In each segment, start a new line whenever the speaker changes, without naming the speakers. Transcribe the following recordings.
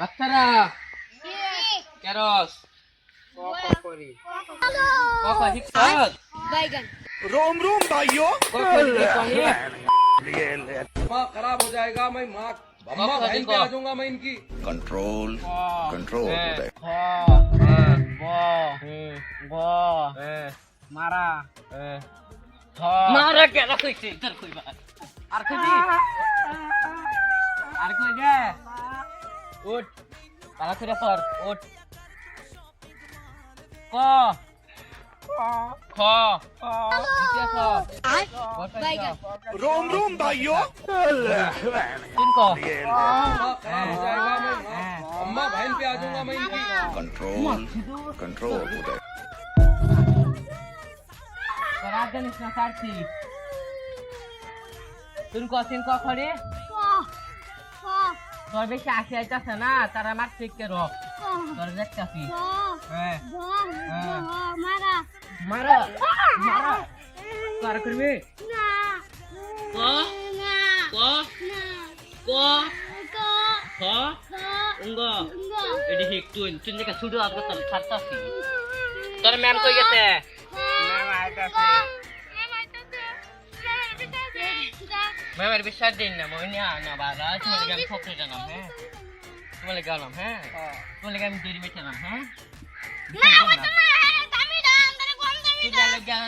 বাচ্চারা কেরস
रोम रोम भाइयों
माँ खराब हो जाएगा मैं माँ अम्मा बहन पे आ जाऊंगा मैं इनकी
कंट्रोल कंट्रोल
মারা মারা কেন কইছিস তোর কইবা আর কইবি আর কই দে উঠ পালা করে পর উঠ ক খ
रोम रोम भाइयों
तीन को
माँ खराब हो जाएगा मैं माँ अम्मा बहन पे आ जाऊंगा मैं इनकी
कंट्रोल कंट्रोल
रात दिन इसना सारथी तीन को खड़े তোর বেশি আসি আইতাছে না তারা মার ঠিক করো তোর দেখতাছি হ্যাঁ মারা মারা মারা কার করবি না ক ক ক খ উঙ্গ এডি ঠিক তুই দেখা শুধু আজকে তোর ছাড়তাছি তোর ম্যাম কই গেছে ম্যাম আইতাছে मैं विश्वास दिन ना मोहनी ना बारा तुम्हारे काम फोकस जाना है तुम्हारे काम है तुम्हारे काम दूरी में चलना है ना वो तो ना है दामी दाम तेरे को हम दामी दाम लग गया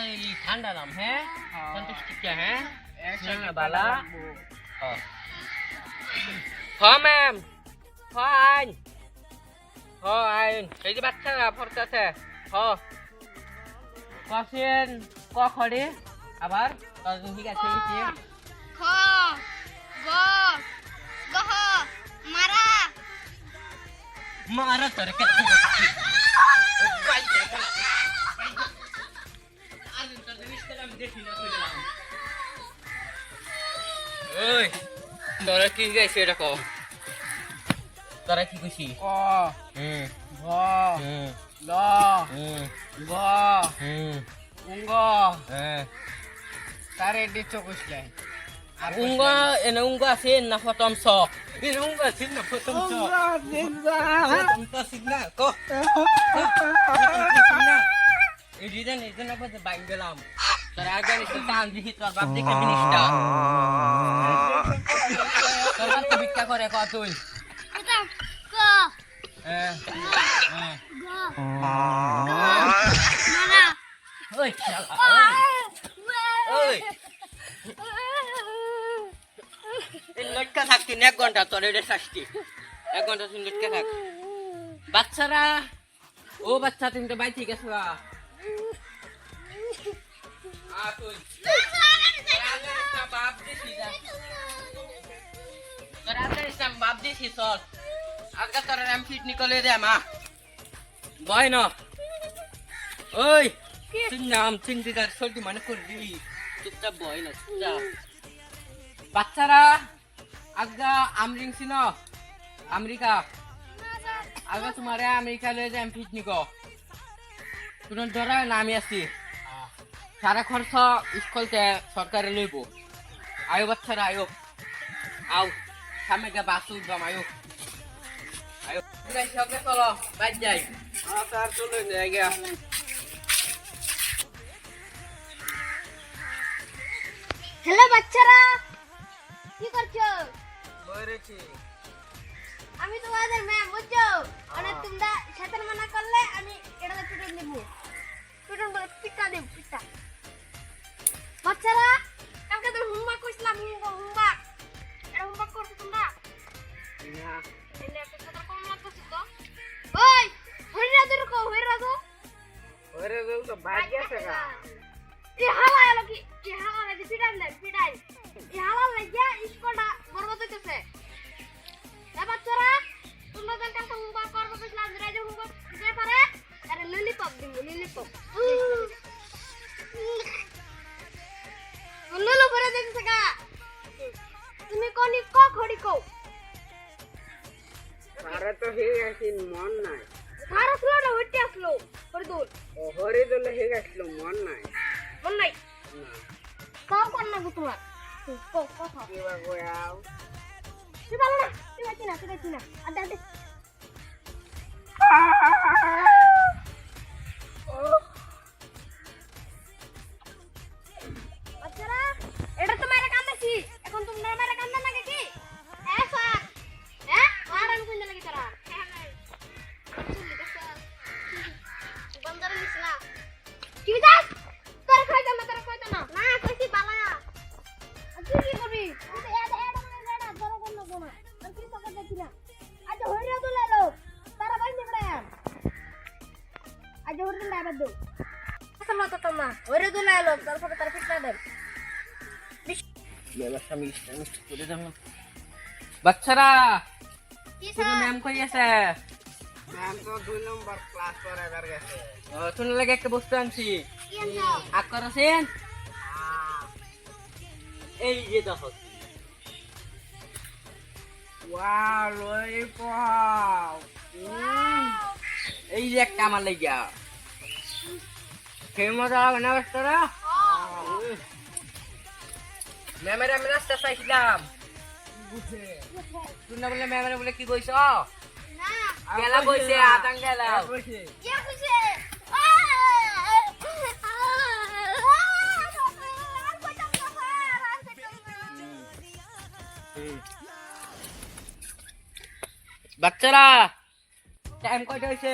ठंडा नाम है संतुष्ट क्या है ना बाला हाँ मैम हाँ आइन कई बात था ना फरता था हाँ क्वेश्चन क्या खड़े आबार तो ठीक है ठीक है
খ গ গহ মারা
मारा तेरे के ওই তোরা কি গাইছে এটা কও তোরা কি কইছি ক গ ল গ উঙ্গ তারে দিছো কইছলে unga ena unga sin na potom so ena unga sin na potom so potom to signa ko signa edidan apa de bangalam teraga ni sultan di hitor bab de kabinista kapan kebikta kore ko tuh
এটা ক মারা
oi oi লটকা থাকতি এক ঘন্টা তোর এটা শাস্তি এক ঘন্টা তুমি লটকা থাক বাচ্চারা ও বাচ্চা তুমি তো বাইতে গেছো বাপ দিছি চল আজকে তোর আমি ফিট নিকলে দে মা বয় না ওই তুই নাম চিন্তিতার সর্দি মানে করে দিবি চুপচাপ বয় না চুপচাপ বাচ্চারা আজকে আমরিং ছিল আমেরিকা আজকে তোমারে আমেরিকা লয়ে যাই ফিট নিকো তুমি ধরা না আমি আছি সারা খরচ স্কুলতে সরকারে লইব আয়ো বাচ্চারা আয়ো আও সামনে গা বাস উঠবাম আয়ো আয়ো সঙ্গে চলো বাইর যাই তার চলে যাই গা
হ্যালো বাচ্চারা কি করছো
বইরেছি
আমি তোমাদের ম্যাম বুঝছো মানে তোমরা শয়তান মানা করলে আমি এটা পিটন দেব পিটন বলে পিটা দেব পিটা বাচ্চারা কালকে তো হোমওয়ার্ক কইছিলাম হোমওয়ার্ক এটা হোমওয়ার্ক করছো তোমরা
না
এলে একটা কথা কম লাগছে তো ওই হইরা দূর কো হইরা দো
ওরে তো বাজ গেছে গা
এ হালা এলো কি এ হালা লাগি পিটাই না পিটাই এ হালা লাগিয়া স্কুলটা বরবাদ হইতেছে এ বাচ্চারা তোমরা যখন কালকে হোমওয়ার্ক করবে কইছিলাম যে রাইজে হোমওয়ার্ক দিতে পারে আরে ললিপপ দিমু ললিপপ ললু করে দেখছে গা তুমি কোনি ক খড়ি কও
আরে তো হে আসিন মন নাই
সারা ফ্লোরে হইতে আসলো হরিদুল
ও হরিদুল হে আসলো মন নাই
মন নাই
না
কাও কোন না তোমার আছে কথা তুই ভালো না তুই পাচ্ছি না আড্ডা আড্ডা বাচ্চারা এটা তো মায়ের কান্দাছি এখন তোমরা মায়ের কান্দা নাকি কি স্যার হ্যাঁ আর আমি কইনা লাগি তারা বন্দার মিছলা কি যাস তোর খাইতা না না কইছি বালা তুই কি করবি তুই তো এড না বড় কোন না কোন আর কি কথা দেখি না আজ হইরা দুলালো তারা বাইন্দে পড়ে আজ হইরা লাইবা দো তোমা হইরা দুলালো তারপর তার পিটনা দেন
ব্যবসা মিষ্টি করে দাও বাচ্চারা
কি
তুমি ম্যাম কই আছে
ম্যাম তো 2 নম্বর ক্লাস করাবার গেছে
শুনে লাগে একটা বস্তু আনছি
কি আনছো
আকর আছেন এই যে দেখো
ওয়াও ললিপপ
এই যে একটা আমার লাগিয়া খেয়ে মজা হবে না বাচ্চারা ম্যামের আমি রাস্তা চাইছিলাম তুই না বলে ম্যামের বলে কি কইছ
না
গেলা কইছে আতাং গেলা
কি কইছে
বাচ্চারা টাইম কয়টা হইছে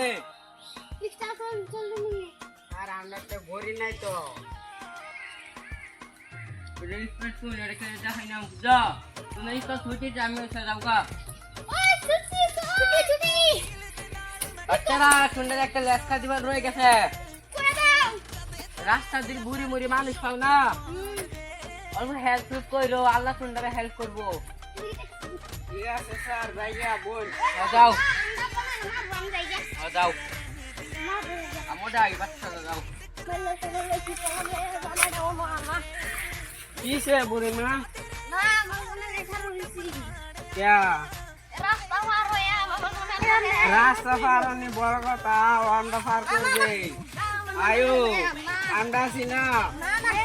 আর আমরা তো ঘড়ি নাই তো
রেজিস্টার করে রেখে যা হয় না যা তুমি তো ছুটি আমি যাওগা বাচ্চারা সুন্দর একটা লেখা দিবার রয়ে গেছে রাস্তা দিয়ে বুড়ি মুড়ি মানুষ পাও না অল্প হেল্প করো আল্লাহ সুন্দরে হেল্প করবো
ঠিক আছে স্যার ভাইয়া বল
যাও যাও আমার যাই বাচ্চারা যাও
কিসে বুড়ি মা क्या रास्ता फारनी बड़ कथा अंडा फार कर दे आयो अंडा सीना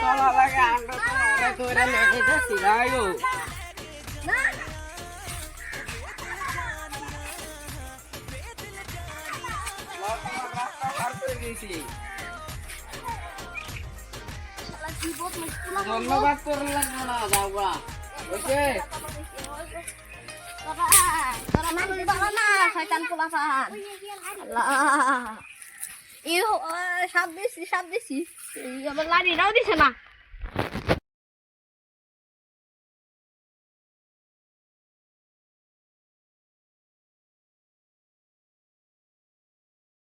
तला लगे अंडा तुम्हारे तोरे लेके जासी आयो रास्ता फार कर गईছি ধন্যবাদ তোর লাগবে না যাওগা ওকে
সাপ দিছি আবার লাড়িটাও দিছে না